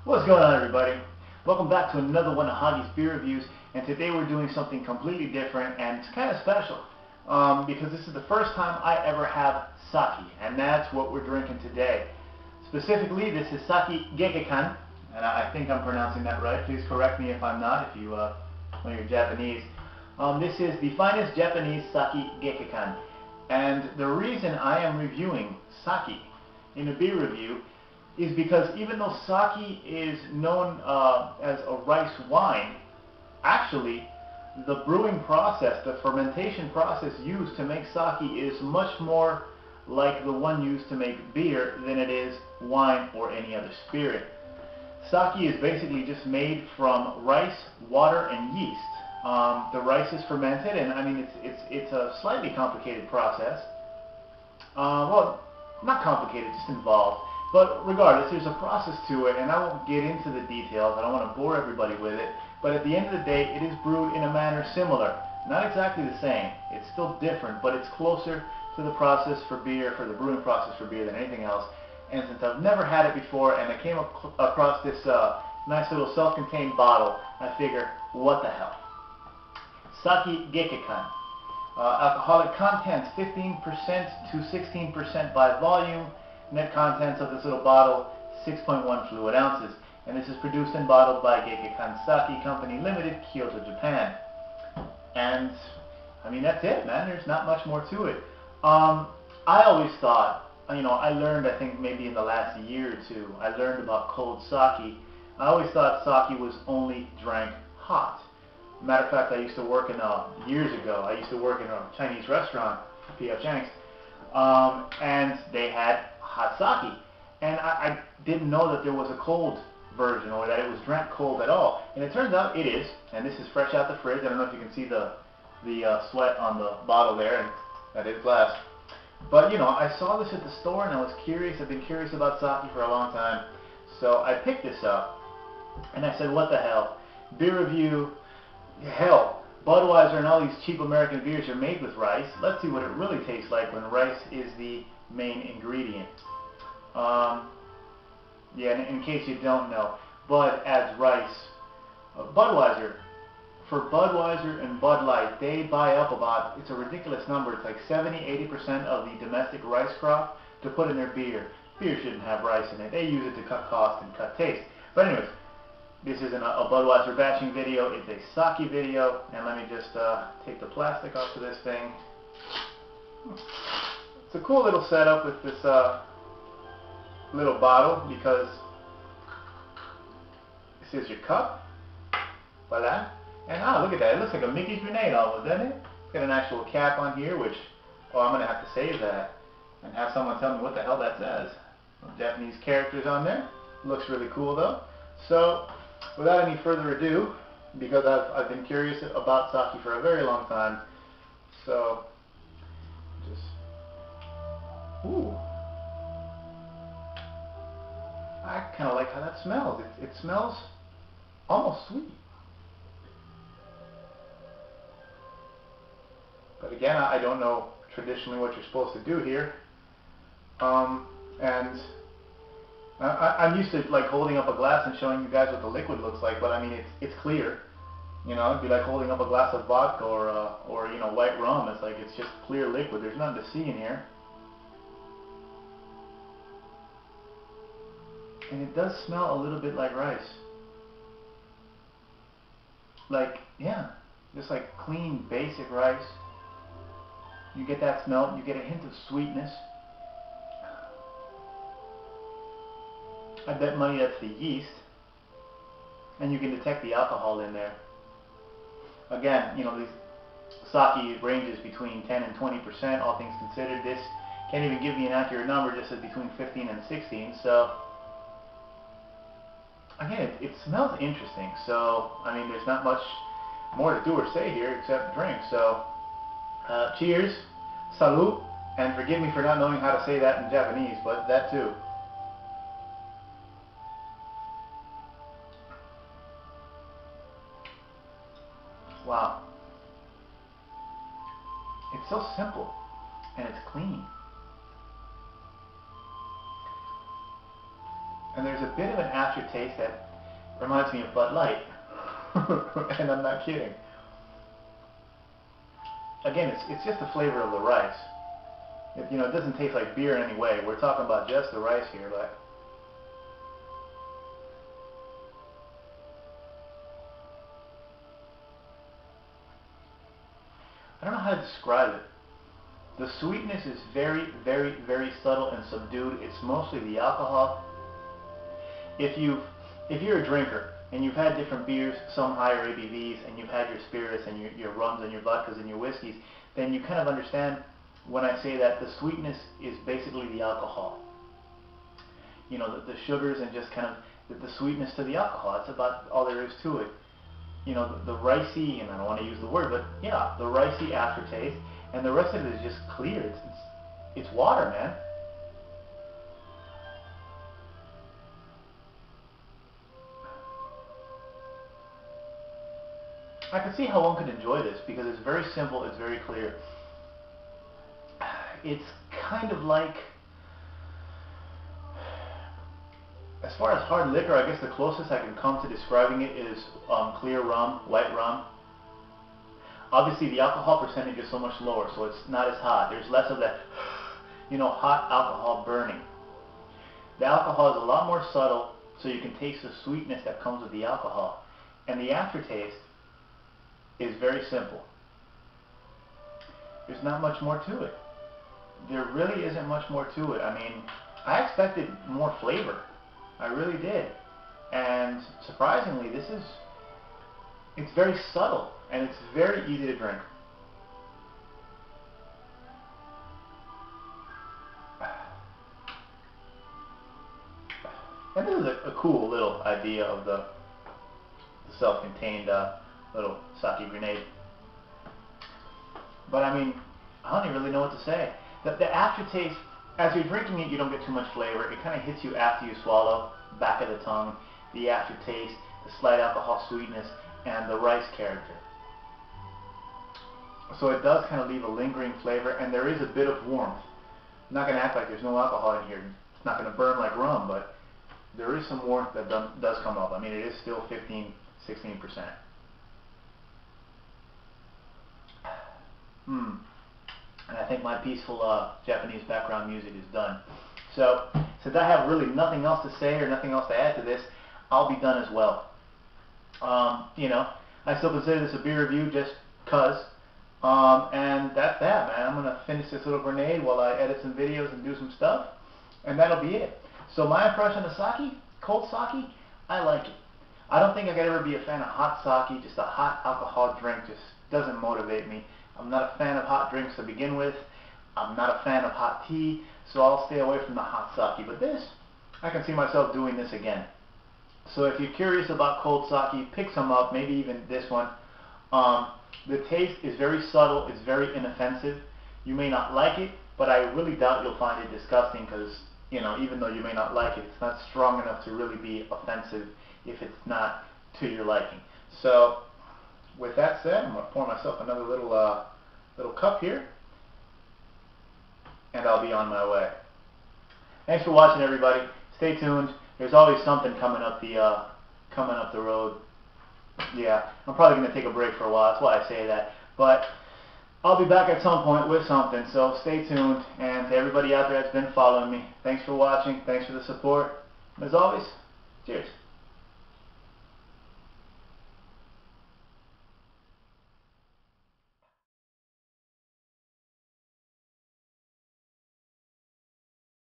What's going on, everybody? Welcome back to another one of Hoggie's beer reviews, and today we're doing something completely different and it's kind of special because this is the first time I ever have sake, and that's what we're drinking today. Specifically, this is sake Gekkeikan, and I think I'm pronouncing that right. Please correct me if I'm not, if you when you're Japanese. This is the finest Japanese sake Gekkeikan, and the reason I am reviewing sake in a beer review is because even though sake is known as a rice wine, actually the brewing process, the fermentation process used to make sake is much more like the one used to make beer than it is wine or any other spirit. Sake is basically just made from rice, water, and yeast. The rice is fermented, and I mean it's a slightly complicated process. Well, not complicated, just involved. But regardless, there's a process to it, and I won't get into the details. I don't want to bore everybody with it. But at the end of the day, it is brewed in a manner similar. Not exactly the same. It's still different, but it's closer to the process for beer, for the brewing process for beer than anything else. And since I've never had it before, and I came across this nice little self-contained bottle, I figure, what the hell? Sake Gekkeikan. Alcoholic contents 15% to 16% by volume. Net contents of this little bottle, 6.1 fluid ounces. And this is produced and bottled by Gekkeikan Sake Company Limited, Kyoto, Japan. And, I mean, that's it, man. There's not much more to it. I always thought, you know, I learned, I think maybe in the last year or two, I learned about cold sake. I always thought sake was only drank hot. Matter of fact, I used to work in, years ago, I used to work in a Chinese restaurant, P.F. Chang's, and they had hot sake, and I didn't know that there was a cold version or that it was drank cold at all, and it turns out it is, and this is fresh out the fridge. I don't know if you can see the sweat on the bottle there, and that is glass. But you know, I saw this at the store and I was curious. I've been curious about sake for a long time, so I picked this up and I said, what the hell, beer review, hell, Budweiser and all these cheap American beers are made with rice. Let's see what it really tastes like when rice is the main ingredient. Yeah, in case you don't know, Bud adds rice. Budweiser, for Budweiser and Bud Light, they buy up about, it's a ridiculous number, it's like 70-80% of the domestic rice crop to put in their beer. Beer shouldn't have rice in it. They use it to cut cost and cut taste. But anyways, this isn't a Budweiser bashing video, it's a sake video, and let me just take the plastic off of this thing. It's a cool little setup with this little bottle, because this is your cup, voila, and look at that, it looks like a Mickey's grenade almost, doesn't it? It's got an actual cap on here, which, I'm going to have to save that and have someone tell me what the hell that says. Some Japanese characters on there. Looks really cool though. So, without any further ado, because I've been curious about sake for a very long time, so just, ooh, I kind of like how that smells. It smells almost sweet. But again, I don't know traditionally what you're supposed to do here. And I'm used to like holding up a glass and showing you guys what the liquid looks like, but I mean it's clear. You know, it'd be like holding up a glass of vodka or you know, white rum. It's like it's just clear liquid. There's nothing to see in here. And it does smell a little bit like rice. Like, yeah, just like clean, basic rice. You get that smell, you get a hint of sweetness. I bet money that's the yeast. And you can detect the alcohol in there. Again, you know, these sake ranges between 10 and 20%, all things considered. This can't even give me an accurate number, just says between 15 and 16, so again, it smells interesting, so, I mean, there's not much more to do or say here except drink. So, cheers, salut, and forgive me for not knowing how to say that in Japanese, but that too. Wow. It's so simple, and it's clean. And there's a bit of an aftertaste that reminds me of Bud Light. And I'm not kidding. Again, it's just the flavor of the rice. It doesn't taste like beer in any way. We're talking about just the rice here, but I don't know how to describe it. The sweetness is very, very, very subtle and subdued. It's mostly the alcohol. If you're a drinker and you've had different beers, some higher ABVs, and you've had your spirits and your rums and your vodkas and your whiskeys, then you kind of understand when I say that the sweetness is basically the alcohol. The sugars and just kind of the sweetness to the alcohol. That's about all there is to it. The ricey, and I don't want to use the word, but yeah, the ricey aftertaste, and the rest of it is just clear. It's water, man. I can see how one could enjoy this because it's very simple, it's very clear. It's kind of like, as far as hard liquor, I guess the closest I can come to describing it is clear rum, white rum. Obviously the alcohol percentage is so much lower, so it's not as hot. There's less of that, hot alcohol burning. The alcohol is a lot more subtle, so you can taste the sweetness that comes with the alcohol. And the aftertaste is very simple. There's not much more to it. There really isn't much more to it. I mean, I expected more flavor. I really did. And surprisingly, it's very subtle and it's very easy to drink. And this is a cool little idea of the self-contained little sake grenade. But I mean, I don't even really know what to say. The aftertaste, as you're drinking it, you don't get too much flavor. It kind of hits you after you swallow, back of the tongue, the aftertaste, the slight alcohol sweetness, and the rice character. So it does kind of leave a lingering flavor, and there is a bit of warmth. I'm not going to act like there's no alcohol in here. It's not going to burn like rum, but there is some warmth that does come up. I mean, it is still 15, 16%. And I think my peaceful Japanese background music is done. So, since I have really nothing else to say or nothing else to add to this, I'll be done as well. I still consider this a beer review just cause. And that's that, man. I'm going to finish this little grenade while I edit some videos and do some stuff. And that'll be it. So my impression of sake, cold sake, I like it. I don't think I could ever be a fan of hot sake. Just a hot alcohol drink just doesn't motivate me. I'm not a fan of hot drinks to begin with. I'm not a fan of hot tea, so I'll stay away from the hot sake. But this, I can see myself doing this again. So if you're curious about cold sake, pick some up, maybe even this one. The taste is very subtle, it's very inoffensive. You may not like it, but I really doubt you'll find it disgusting because, even though you may not like it, it's not strong enough to really be offensive if it's not to your liking. So, with that said, I'm going to pour myself another little cup here, and I'll be on my way. Thanks for watching, everybody. Stay tuned. There's always something coming up the road. Yeah, I'm probably going to take a break for a while. That's why I say that. But I'll be back at some point with something, so stay tuned. And to everybody out there that's been following me, thanks for watching. Thanks for the support. As always, cheers.